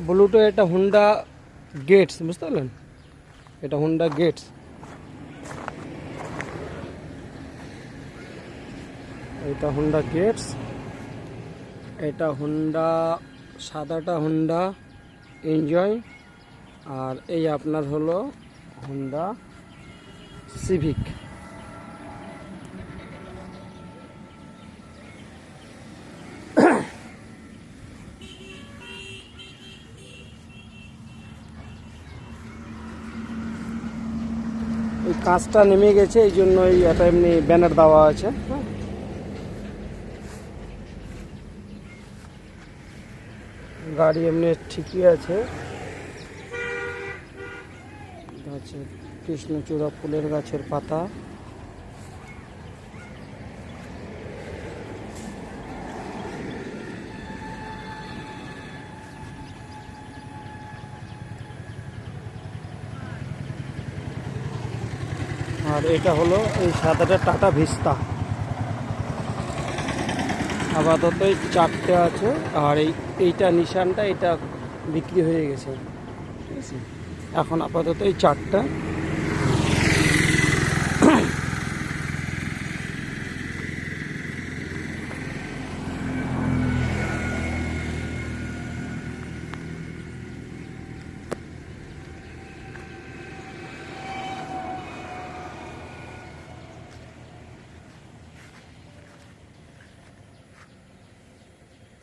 ব্লুটো এটা Honda Gates, বুঝতে পারলেন? এটা হুন্ডা গেটস। এটা হুন্ডা গেটস, এটা হুন্ডা সাদাটা হুন্ডা এনজয়, আর এই আপনার হলো হুন্ডা সিভিক। এই কাঁচটা নেমে গেছে, এই জন্য এটা এমনি ব্যানার দেওয়া আছে। গাড়ি এমনি ঠিকই আছে। আছে কৃষ্ণচূড়া ফুলের গাছের পাতা। আর এটা হলো এই সাদাটা টাটা ভিস্তা। আপাতত এই চারটে আছে, আর এইটা নিশানটা এটা বিক্রি হয়ে গেছে, ঠিক আছে। এখন আপাতত এই চারটা।